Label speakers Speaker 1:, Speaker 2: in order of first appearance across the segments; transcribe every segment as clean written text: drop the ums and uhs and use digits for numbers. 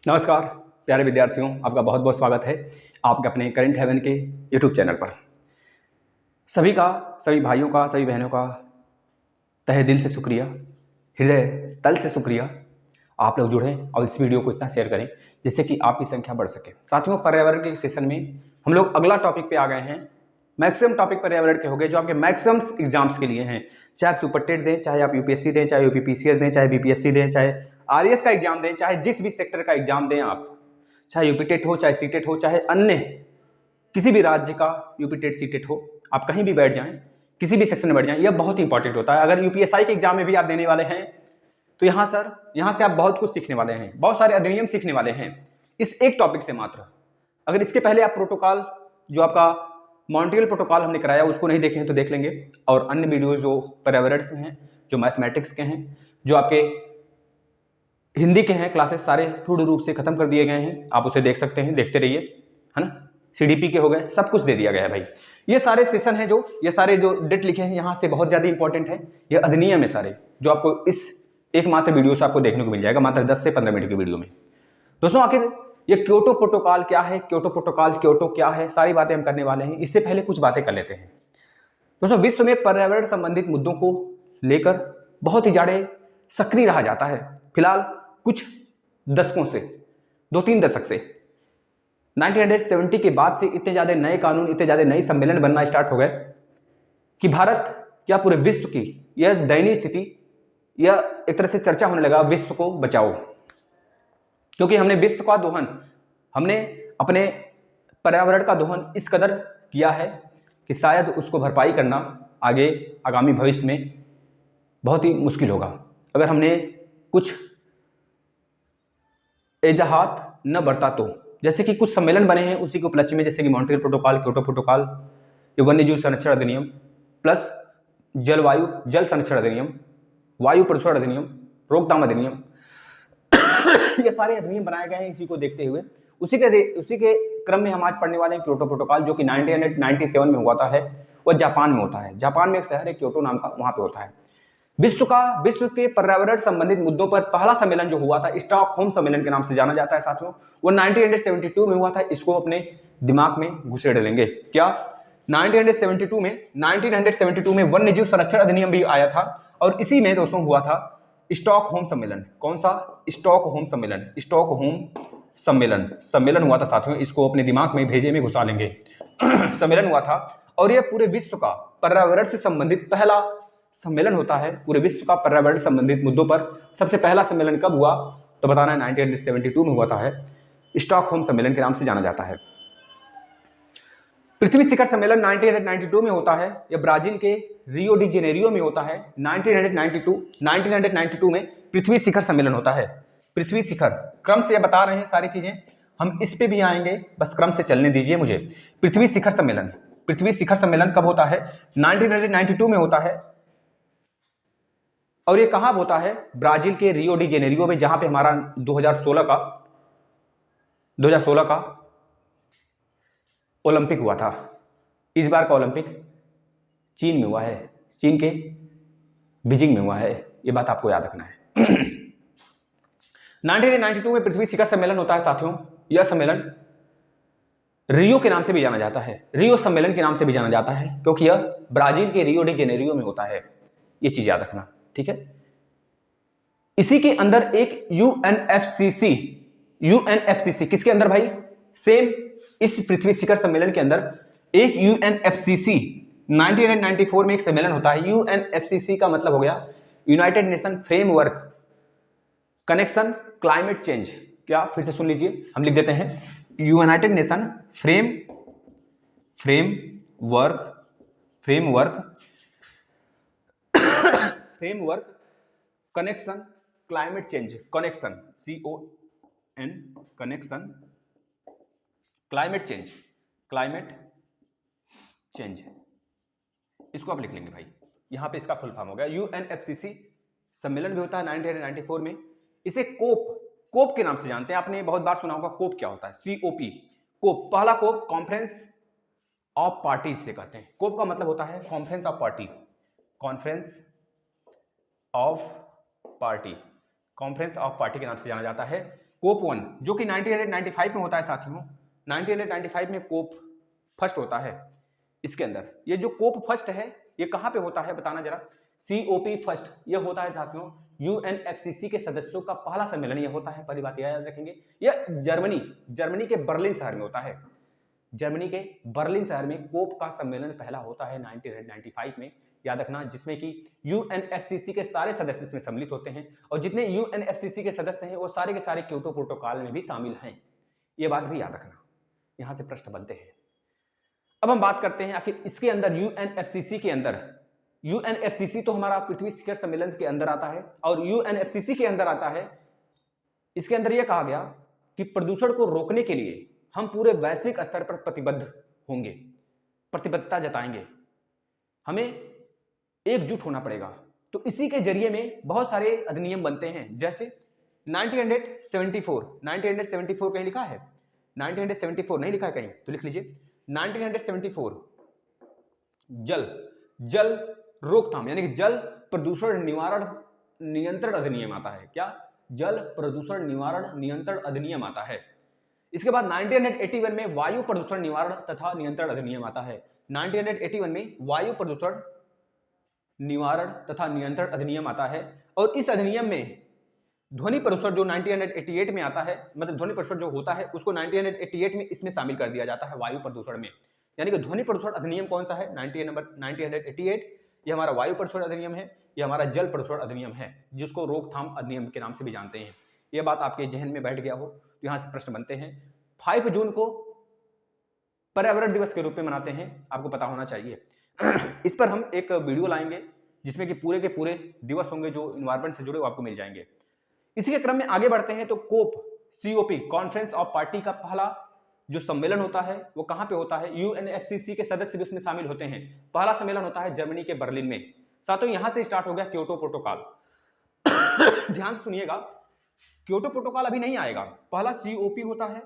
Speaker 1: नमस्कार प्यारे विद्यार्थियों, आपका बहुत बहुत स्वागत है आपके अपने करंट हेवन के यूट्यूब चैनल पर। सभी भाइयों का, सभी बहनों का तहे दिल से शुक्रिया, हृदय तल से शुक्रिया। आप लोग जुड़ें और इस वीडियो को इतना शेयर करें जिससे कि आपकी संख्या बढ़ सके। साथियों, पर्यावरण के सेशन में हम लोग अगला टॉपिक पे आ गए हैं। मैक्सिमम टॉपिक पर्यावरण के हो गए जो आपके मैक्सिमम एग्जाम्स के लिए हैं। चाहे आप सुपर टेट दें, चाहे आप यूपीएससी दें, चाहे यूपीपीसीएस दें, चाहे बीपीएससी दें, चाहे आरएएस का एग्जाम दें, चाहे जिस भी सेक्टर का एग्जाम दें आप, चाहे यूपीटेट हो, चाहे सीटेट हो, चाहे अन्य किसी भी राज्य का यूपीटेट सीटेट हो, आप कहीं भी बैठ जाएं, किसी भी सेक्शन में बैठ जाएं, यह बहुत इंपॉर्टेंट होता है। अगर यूपीएसआई के एग्जाम में भी आप देने वाले हैं तो यहाँ से आप बहुत कुछ सीखने वाले हैं, बहुत सारे अधिनियम सीखने वाले हैं इस एक टॉपिक से मात्र। अगर इसके पहले आप प्रोटोकॉल, जो आपका मॉन्ट्रियल प्रोटोकॉल हमने कराया, उसको नहीं देखे हैं तो देख लेंगे, और अन्य वीडियोज जो पर्यावरण के हैं, जो मैथमेटिक्स के हैं, जो आपके हिंदी के हैं, क्लासेस सारे पूर्ण रूप से खत्म कर दिए गए हैं। आप उसे देख सकते हैं, देखते रहिए, है ना। सीडीपी के हो गए, सब कुछ दे दिया गया है भाई। ये सारे सेशन हैं, ये सारे जो डेट लिखे हैं यहाँ से बहुत ज़्यादा इंपॉर्टेंट है। ये अधिनियम है सारे, जो आपको इस एकमात्र वीडियो से आपको देखने को मिल जाएगा, मात्र 10 से 15 मिनट की वीडियो में। दोस्तों, आखिर ये क्योटो प्रोटोकॉल क्या है, क्योटो प्रोटोकॉल, क्योटो क्या है, सारी बातें हम करने वाले हैं। इससे पहले कुछ बातें कर लेते हैं। दोस्तों, विश्व में पर्यावरण संबंधित मुद्दों को लेकर बहुत ही ज़्यादा सक्रिय रहा जाता है। फिलहाल कुछ दशकों से, 2-3 दशक से, 1970 के बाद से इतने ज़्यादा नए कानून, इतने ज़्यादा नए सम्मेलन बनना स्टार्ट हो गए कि भारत क्या पूरे विश्व की यह दयनीय स्थिति, यह एक तरह से चर्चा होने लगा, विश्व को बचाओ। क्योंकि हमने विश्व का दोहन, हमने अपने पर्यावरण का दोहन इस कदर किया है कि शायद उसको भरपाई करना आगे आगामी भविष्य में बहुत ही मुश्किल होगा अगर हमने कुछ एजाहात न बरता तो। जैसे कि कुछ सम्मेलन बने हैं उसी के उपलक्ष्य में, जैसे कि मॉन्ट्रियल प्रोटोकॉल, क्योटो प्रोटोकॉल, ये वन्यजीव संरक्षण अधिनियम, प्लस जल संरक्षण अधिनियम, वायु प्रदूषण अधिनियम, रोकथाम अधिनियम, ये सारे अधिनियम बनाए गए हैं इसी को देखते हुए। उसी के क्रम में हम आज पढ़ने वाले हैं क्योटो प्रोटोकॉल, जो कि 1997 में हुआ था है। वह जापान में होता है। जापान में एक शहर है क्योटो नाम का, वहां पे होता है। विश्व के पर्यावरण संबंधित मुद्दों पर पहला सम्मेलन जो हुआ था, स्टॉकहोम सम्मेलन के नाम से जाना जाता है साथियों, वो 1972 में हुआ था। इसको अपने दिमाग में घुसेड़ लेंगे। क्या 1972 में वन्यजीव संरक्षण अधिनियम भी आया था, और इसी में दोस्तों हुआ था स्टॉकहोम सम्मेलन। कौन सा? स्टॉकहोम सम्मेलन। सम्मेलन हुआ था साथियों, इसको अपने दिमाग में भेजे में घुसा लेंगे। सम्मेलन हुआ था, और यह पूरे विश्व का पर्यावरण से संबंधित पहला सम्मेलन होता है। पूरे विश्व का पर्यावरण संबंधित मुद्दों पर सबसे पहला सम्मेलन कब हुआ तो बताना है, 1972 में हुआ था है। स्टॉकहोम सम्मेलन के नाम से जाना जाता है। पृथ्वी शिखर सम्मेलन 1992 में होता है। यह ब्राजील के रियो डी जेनेरियो में होता है। 1992 में पृथ्वी शिखर सम्मेलन होता है। पृथ्वी शिखर, क्रम से बता रहे हैं सारी चीजें, हम इस पे भी आएंगे, बस क्रम से चलने दीजिए मुझे। पृथ्वी शिखर सम्मेलन कब होता है? 1992 में होता है, और ये कहां होता है? ब्राजील के रियो डी जेनेरियो में, जहां पे हमारा 2016 का ओलंपिक हुआ था। इस बार का ओलंपिक चीन में हुआ है, चीन के बीजिंग में हुआ है, ये बात आपको याद रखना है। 1992 में पृथ्वी शिखर सम्मेलन होता है साथियों। यह सम्मेलन रियो के नाम से भी जाना जाता है, रियो सम्मेलन के नाम से भी जाना जाता है, क्योंकि यह ब्राजील के रियो डी जेनेरियो में होता है। ये चीज याद रखना, ठीक है। इसी के अंदर एक यूएनएफसीसी, किसके अंदर भाई? सेम इस पृथ्वी शिखर सम्मेलन के अंदर एक यूएनएफसीसी 1994 में एक सम्मेलन होता है। यूएनएफसीसी का मतलब हो गया United nation framework connection climate change. क्या? फिर से सुन लीजिए, हम लिख देते हैं, United nation framework connection climate change, connection connection climate change, इसको आप लिख लेंगे भाई। यहां पे इसका फुल फॉर्म हो गया। यूएनएफसीसी सम्मेलन भी होता है 1994 में। इसे कोप के नाम से जानते हैं, आपने बहुत बार सुना होगा। कोप क्या होता है? COP, कोप। पहला कोप कॉन्फ्रेंस ऑफ पार्टीज से कहते हैं। कोप का मतलब होता है conference of party, conference of party के नाम से जाना जाता है। कोप 1 जो कि 1995 में होता है साथियों। 1995 में कोप फर्स्ट होता है। इसके अंदर ये जो कोप फर्स्ट है ये कहाँ पे होता है बताना जरा। COP फर्स्ट ये होता है साथियों UNFCCC के सदस्यों का पहला सम्मेलन ये होता है। पहली बात याद रखेंगे, यह जर्मनी के बर्लिन शहर में होता है। जर्मनी के बर्लिन शहर में कोप का सम्मेलन पहला होता है 1995 में, याद रखना, जिसमें कि UNFCCC के सारे सदस्य इसमें सम्मिलित होते हैं और जितने UNFCCC के सदस्य हैं वो सारे के सारे क्योटो प्रोटोकॉल में भी शामिल हैं। ये बात भी याद रखना, यहां से प्रश्न बनते हैं। अब हम बात करते हैं आखिर इसके अंदर UNFCCC के अंदर, UNFCCC तो हमारा पृथ्वी शिखर सम्मेलन के अंदर आता है और UNFCCC के अंदर आता है। इसके अंदर यह कहा गया कि प्रदूषण को रोकने के लिए हम पूरे वैश्विक स्तर पर प्रतिबद्ध होंगे, प्रतिबद्धता जताएंगे, हमें एकजुट होना पड़ेगा। तो इसी के जरिए में बहुत सारे अधिनियम बनते हैं, जैसे 1974 कहीं लिखा है, 1974 नहीं लिखा है कहीं तो लिख लीजिए 1974 जल रोकथाम यानी कि जल प्रदूषण निवारण नियंत्रण अधिनियम आता है। क्या? जल प्रदूषण निवारण नियंत्रण अधिनियम आता है। इसके बाद 1981 में वायु प्रदूषण निवारण तथा नियंत्रण अधिनियम आता है। 1981 में वायु प्रदूषण निवारण तथा नियंत्रण अधिनियम आता है और इस अधिनियम में ध्वनि प्रदूषण जो 1988 में आता है, मतलब ध्वनि प्रदूषण जो होता है उसको 1988 में इसमें शामिल कर दिया जाता है वायु प्रदूषण में। यानी कि ध्वनि प्रदूषण अधिनियम कौन सा है? 1988। ये हमारा वायु प्रदूषण अधिनियम है, ये हमारा जल प्रदूषण अधिनियम है, जिसको रोकथाम अधिनियम के नाम से भी जानते हैं। ये बात आपके जहन में बैठ गया हो तो यहाँ से प्रश्न बनते हैं। 5 जून को पर्यावरण दिवस के रूप में मनाते हैं, आपको पता होना चाहिए। इस पर हम एक वीडियो लाएंगे जिसमें कि पूरे के पूरे दिवस होंगे जो इन्वायरमेंट से जुड़े, वो आपको मिल जाएंगे। इसी के क्रम में आगे बढ़ते हैं तो COP कॉन्फ्रेंस ऑफ पार्टी का पहला जो सम्मेलन होता है वो कहां पे होता है? UNFCCC के सदस्य भी उसमें शामिल होते हैं। पहला सम्मेलन होता है जर्मनी के बर्लिन में। साथियों यहां से स्टार्ट हो गया क्योटो प्रोटोकॉल। ध्यान सुनिएगा, क्योटो प्रोटोकॉल अभी नहीं आएगा। पहला COP होता है,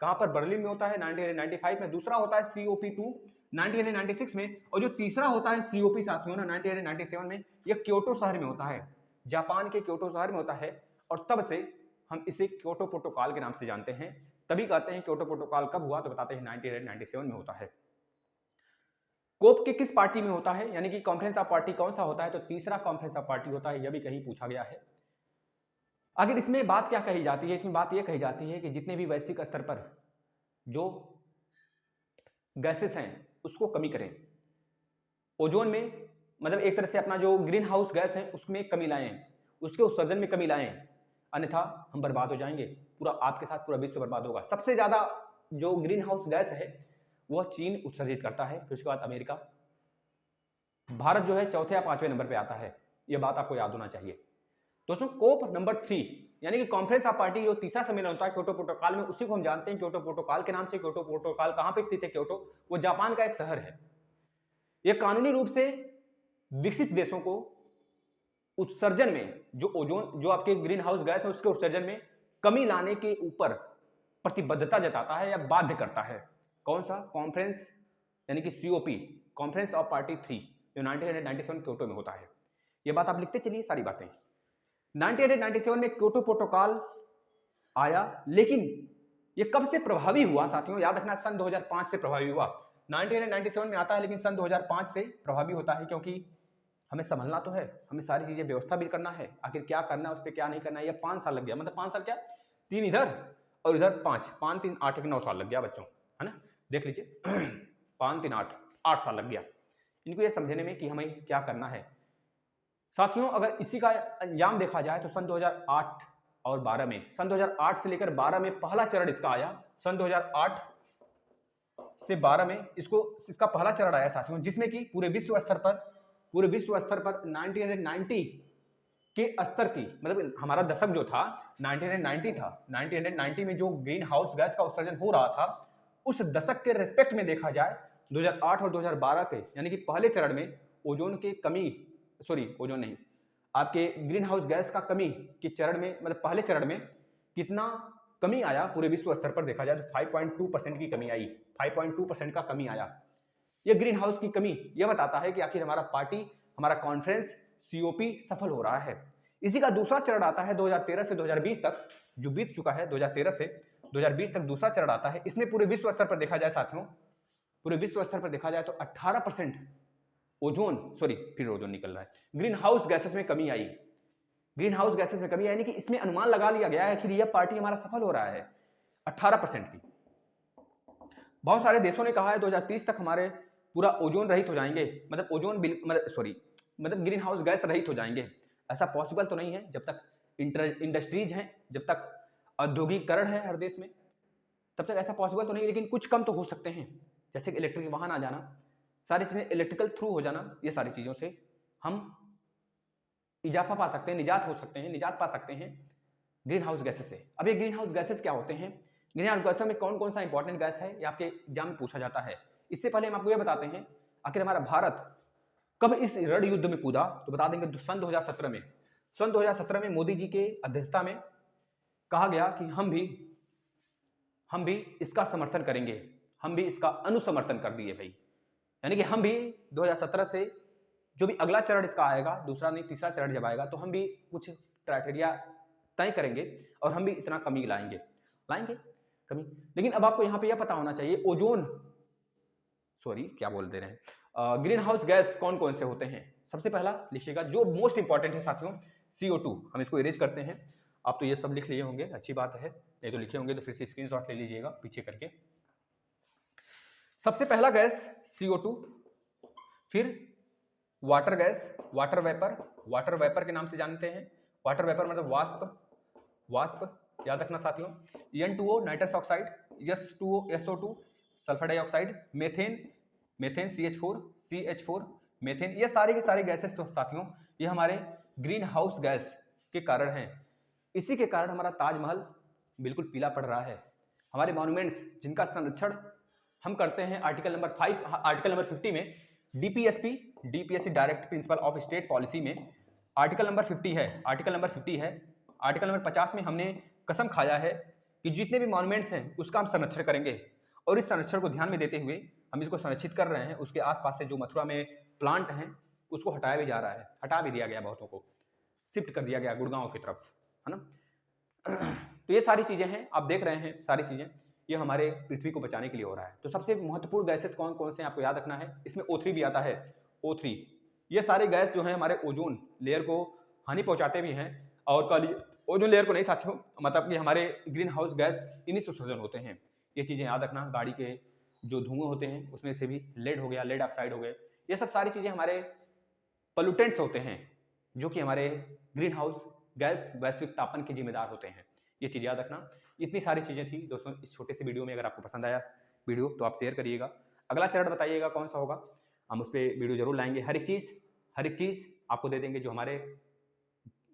Speaker 1: कहां पर? बर्लिन में होता है 1995 में। दूसरा होता है COP2 1996 में और जो तीसरा होता है COP साथियों ना 1997 में, यह क्योटो शहर में होता है, जापान के क्योटो शहर में होता है। और तब से हम इसे क्योटो प्रोटोकॉल के नाम से जानते हैं। तभी कहते हैं क्योटो प्रोटोकॉल कब हुआ तो बताते हैं 1997 में होता है। कोप के किस पार्टी में होता है, यानी कि कॉन्फ्रेंस ऑफ पार्टी कौन सा होता है? तो तीसरा कॉन्फ्रेंस ऑफ पार्टी होता है, यह भी कहीं पूछा गया है। आखिर इसमें बात क्या कही जाती है? इसमें बात यह कही जाती है कि जितने भी वैश्विक स्तर पर जो गैसेस हैं उसको कमी करें, ओजोन में, मतलब एक तरह से अपना जो ग्रीन हाउस गैस है उसमें कमी लाएं, उसके उत्सर्जन में कमी लाएं, अन्यथा हम बर्बाद हो जाएंगे, पूरा आपके साथ पूरा विश्व बर्बाद होगा। सबसे ज्यादा जो ग्रीन हाउस गैस है वह चीन उत्सर्जित करता है, फिर उसके बाद अमेरिका। भारत जो है चौथे या 5वें नंबर पे आता है, यह बात आपको याद होना चाहिए। दोस्तों कोप नंबर 3 यानी कि कॉन्फ्रेंस ऑफ पार्टी जो तीसरा सम्मेलन होता है क्योटो प्रोटोकॉल में, उसी को हम जानते हैं क्योटो प्रोटोकॉल के नाम से। क्योटो प्रोटोकॉल कहां पे स्थित है? क्योटो, वो जापान का एक शहर है। यह कानूनी रूप से विकसित देशों को उत्सर्जन में, जो ओजोन, जो आपके ग्रीन हाउस गैस है उसके उत्सर्जन में कमी लाने के ऊपर प्रतिबद्धता जताता है या बाध्य करता है। कौन सा? कॉन्फ्रेंस यानी कि COP कॉन्फ्रेंस ऑफ पार्टी 3 जो 1997 क्योटो में होता है। यह बात आप लिखते चलिए सारी बातें। 1997 में क्योटो प्रोटोकॉल आया, लेकिन यह कब से प्रभावी हुआ साथियों? याद रखना, सन 2005 से प्रभावी हुआ। 1997 में आता है लेकिन सन 2005 से प्रभावी होता है, क्योंकि हमें संभलना तो है, हमें सारी चीजें व्यवस्था भी करना है। आखिर क्या करना है, उस पर क्या नहीं करना है, यह 5 साल लग गया। मतलब 5 साल क्या, 3 इधर और इधर 5, 5 3 8 1 9 साल लग गया बच्चों, है ना? देख लीजिए 5 3 8 साल लग गया इनको ये समझने में कि हमें क्या करना है। साथियों अगर इसी का अंजाम देखा जाए तो सन 2008 और 12 में, सन 2008 से लेकर 12 में पहला चरण इसका आया। सन 2008 से 12 में इसका पहला चरण आया साथियों, जिसमें कि पूरे विश्व स्तर पर 1990 के स्तर की, मतलब हमारा दशक जो था 1990 था, 1990 में जो ग्रीन हाउस गैस का उत्सर्जन हो रहा था उस दशक के रेस्पेक्ट में देखा जाए 2008 और 2012 के, यानी कि पहले चरण में ओजोन के कमी, ओजोन नहीं, आपके ग्रीन हाउस गैस का कमी के चरण में, मतलब पहले चरण में कितना कमी आया पूरे विश्व स्तर पर देखा जाए तो 5.2% की कमी आई, 5.2% का कमी आया। यह ग्रीन हाउस की कमी यह बताता है कि आखिर हमारा कॉन्फ्रेंस COP सफल हो रहा है। इसी का दूसरा चरण आता है 2013 से 2020 तक, जो बीत चुका है 2013 से 2020 तक दूसरा चरण आता है। इसमें पूरे विश्व स्तर पर देखा जाए साथियों, पूरे विश्व स्तर पर देखा जाए तो 18% ओजोन निकल रहा है, ग्रीन हाउस गैसेस में कमी आई। ग्रीन हाउस गैसेस में कमी यानी कि इसमें अनुमान लगा लिया गया है कि यह पार्टी हमारा सफल हो रहा है 18% की। बहुत सारे देशों ने कहा है 2030 तक हमारे पूरा ओजोन रहित हो जाएंगे, मतलब ग्रीन हाउस गैस रहित हो जाएंगे। ऐसा पॉसिबल तो नहीं है जब तक इंडस्ट्रीज हैं, जब तक औद्योगिकरण है हर देश में, तब तक ऐसा पॉसिबल तो नहीं, लेकिन कुछ कम तो हो सकते हैं। जैसे कि इलेक्ट्रिक वाहन आ जाना, सारी चीजें इलेक्ट्रिकल थ्रू हो जाना, ये सारी चीजों से हम इजाफा पा सकते हैं, निजात पा सकते हैं ग्रीन हाउस गैसेस से। अब ये ग्रीन हाउस गैसेस क्या होते हैं, ग्रीन हाउस गैसों में कौन कौन सा इंपॉर्टेंट गैस है, ये आपके एग्जाम में पूछा जाता है। इससे पहले हम आपको ये बताते हैं आखिर हमारा भारत कब इस रण युद्ध में कूदा, तो बता देंगे सन 2017 में। सन 2017 में मोदी जी के अध्यक्षता में कहा गया कि हम भी इसका समर्थन करेंगे, हम भी इसका अनुसमर्थन कर दिए भाई। यानी कि हम भी 2017 से जो भी अगला चरण इसका आएगा, दूसरा नहीं तीसरा चरण जब आएगा, तो हम भी कुछ क्राइटेरिया तय करेंगे और हम भी इतना कमी लाएंगे कमी। लेकिन अब आपको यहाँ पे यह पता होना चाहिए ग्रीन हाउस गैस कौन कौन से होते हैं। सबसे पहला लिखिएगा जो मोस्ट इंपॉर्टेंट है साथियों, CO2। हम इसको इरेज करते हैं, आप तो ये सब लिख लिए होंगे, अच्छी बात है, नहीं तो लिखे होंगे तो फिर से स्क्रीनशॉट ले लीजिएगा पीछे करके। सबसे पहला गैस CO2, फिर वाटर गैस, वाटर वेपर के नाम से जानते हैं। वाटर वेपर मतलब वाष्प, याद रखना साथियों। N2O nitrous oxide, S2O SO2 sulphur dioxide, methane CH4 methane, ये सारे के सारे गैसेस तो साथियों ये हमारे ग्रीन हाउस गैस के कारण हैं। इसी के कारण हमारा ताजमहल बिल्कुल पीला पड़ रहा है। हमारे मॉन्यूमेंट्स जिनका संरक्षण हम करते हैं आर्टिकल नंबर 50 में, DPSP direct principle of state policy में आर्टिकल नंबर 50 है। आर्टिकल नंबर 50 में हमने कसम खाया है कि जितने भी मॉन्यूमेंट्स हैं उसका हम संरक्षण करेंगे, और इस संरक्षण को ध्यान में देते हुए हम इसको संरक्षित कर रहे हैं। उसके आसपास से जो मथुरा में प्लांट हैं उसको हटाया भी जा रहा है, हटा भी दिया गया, बहुतों को शिफ्ट कर दिया गया गुड़गांव की तरफ, है ना। तो ये सारी चीजें हैं, आप देख रहे हैं सारी चीजें, ये हमारे पृथ्वी को बचाने के लिए हो रहा है। तो सबसे महत्वपूर्ण गैसेस कौन कौन से आपको याद रखना है, इसमें O3 भी आता है। O3 ये सारे गैस जो हैं हमारे ओजोन लेयर को हानि पहुंचाते भी हैं, और कल ओजोन लेयर को नहीं साथियों, मतलब कि हमारे ग्रीन हाउस गैस इन्हीं से उत्सर्जन होते हैं। ये चीजें याद रखना, गाड़ी के जो धुआं होते हैं उसमें से भी लेड हो गया, लेड ऑक्साइड हो गए, ये सब सारी चीजें हमारे पोल्यूटेंट्स होते हैं जो कि हमारे ग्रीन हाउस गैस वैश्विक तापन के जिम्मेदार होते हैं। ये चीज़ याद रखना। इतनी सारी चीज़ें थी दोस्तों इस छोटे से वीडियो में। अगर आपको पसंद आया वीडियो तो आप शेयर करिएगा, अगला चरण बताइएगा कौन सा होगा, हम उस पर वीडियो जरूर लाएंगे। हर एक चीज़ आपको दे देंगे, जो हमारे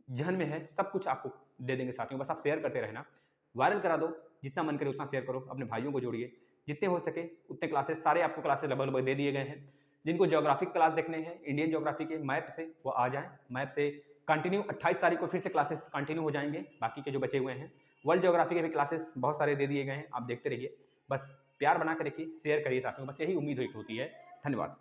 Speaker 1: जहन में है सब कुछ आपको दे देंगे साथियों। बस आप शेयर करते रहना, वायरल करा दो, जितना मन करे उतना शेयर करो, अपने भाइयों को जोड़िए, जितने हो सके उतने क्लासेस, सारे आपको क्लासेस डबल दे दिए गए हैं। जिनको ज्योग्राफिक क्लास देखने हैं इंडियन ज्योग्राफी के मैप से, वो आ जाएं, मैप से कंटिन्यू 28 तारीख को फिर से क्लासेस कंटिन्यू हो जाएंगे, बाकी के जो बचे हुए हैं। वर्ल्ड ज्योग्राफी के भी क्लासेस बहुत सारे दे दिए गए हैं, आप देखते रहिए, बस प्यार बना के रखिए, शेयर करिए साथियों, बस यही उम्मीद होती है। धन्यवाद।